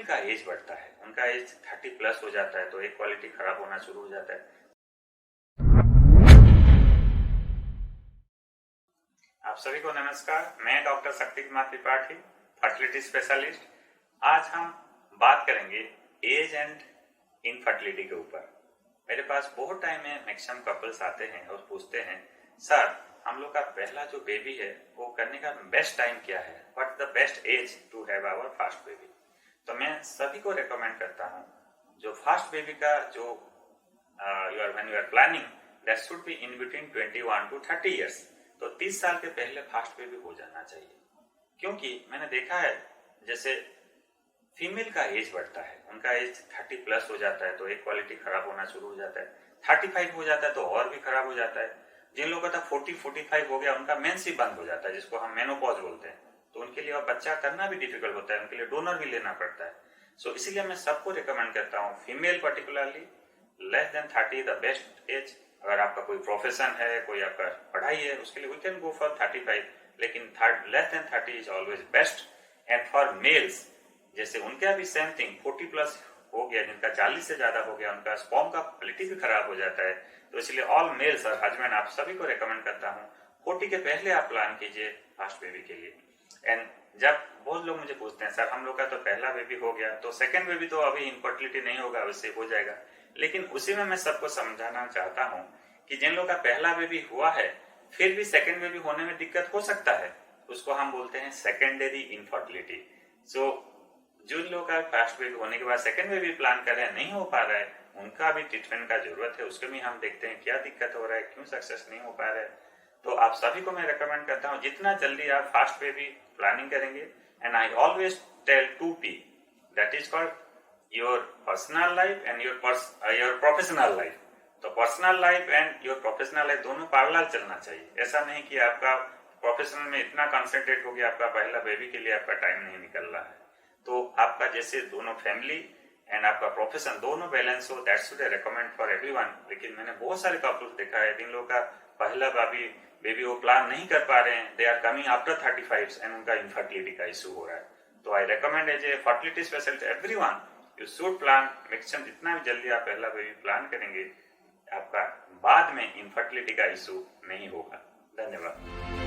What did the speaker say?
का एज बढ़ता है, उनका एज 30+ हो जाता है तो एक क्वालिटी खराब होना शुरू हो जाता है। आप सभी को नमस्कार, मैं doctor Shakti Kumar Tripathi, fertility specialist. आज हम बात करेंगे एज एंड इनफर्टिलिटी के ऊपर। मेरे पास बहुत टाइम में मैक्सिमम कपल्स आते हैं और पूछते हैं, सर हम लोग का पहला जो बेबी है वो करने का बेस्ट टाइम क्या है, what the best age to have our first baby. तो मैं सभी को रेकमेंड करता हूँ, जो फर्स्ट बेबी का जो when you are planning, that should be in between 21 to 30 years. तो 30 साल के पहले फर्स्ट बेबी हो जाना चाहिए, क्योंकि मैंने देखा है जैसे फीमेल का एज बढ़ता है, उनका एज 30+ हो जाता है तो एक क्वालिटी खराब होना शुरू हो जाता है, 35 हो जाता है तो और भी खराब हो जाता है। जिन लोगों का 40-45 हो गया उनका मेंस ही बंद हो जाता है, जिसको हम मेनोपॉज बोलते हैं, तो उनके लिए अब बच्चा करना भी डिफिकल्ट होता है, उनके लिए डोनर भी लेना पड़ता है। सो इसीलिए मैं सबको रिकमेंड करता हूँ, female particularly less than 30 the best age. अगर आपका कोई प्रोफेशन है, कोई आपका पढ़ाई है, उसके लिए वी कैन गो फॉर 35, लेकिन less than 30 is always best. And for mails, जैसे उनका भी सेम थिंग, 40+ हो गया, जिनका 40 से ज्यादा हो गया, उनका स्पर्म का क्वालिटी भी खराब हो जाता है। तो इसलिए ऑल मेल्स और हस्बैंड आप सभी को रेकमेंड करता हूँ, 40 के पहले आप प्लान कीजिए फर्स्ट बेबी के लिए। एंड जब बहुत लोग मुझे पूछते हैं, सर हम लोग का तो पहला बेबी हो गया, तो सेकेंड बेबी तो अभी इनफर्टिलिटी नहीं होगा, उससे हो जाएगा। लेकिन उसी में मैं सबको समझाना चाहता हूँ कि जिन लोग का पहला बेबी हुआ है फिर भी सेकेंड बेबी होने में दिक्कत हो सकता है, उसको हम बोलते हैं सेकेंडरी इनफर्टिलिटी। सो जो लोग का फर्स्ट बेबी होने के बाद सेकेंड बेबी प्लान कर रहे हैं, नहीं हो पा रहा है, उनका भी ट्रीटमेंट का जरूरत है, उसके भी हम देखते हैं क्या दिक्कत हो रहा है, क्यों सक्सेस नहीं हो पा रहा है। तो आप सभी को मैं रेकमेंड करता हूँ, जितना जल्दी आप फर्स्ट बेबी प्लानिंग करेंगे, and I always tell 2P, that is called your personal life and your professional life. तो personal life and your professional life दोनों पैरेलल चलना चाहिए। ऐसा नहीं कि आपका प्रोफेशनल में इतना कंसंट्रेट हो गया, आपका पहला बेबी के लिए आपका टाइम नहीं निकल रहा है। तो आपका जैसे दोनों फैमिली एंड आपका प्रोफेशन दोनों बैलेंस हो, that should I recommend for everyone. लेकिन मैंने बहुत सारे कपल्स देखा है, जिन लोगों का पहला बेबी वो प्लान नहीं कर पा रहे हैं, they are coming after 35 and उनका इनफर्टिलिटी का इशू हो रहा है। तो I recommend as a fertility specialist everyone, you should plan maximum, जितना भी जल्दी आप पहला बेबी प्लान करेंगे, आपका बाद में इनफर्टिलिटी का इशू नहीं होगा। धन्यवाद।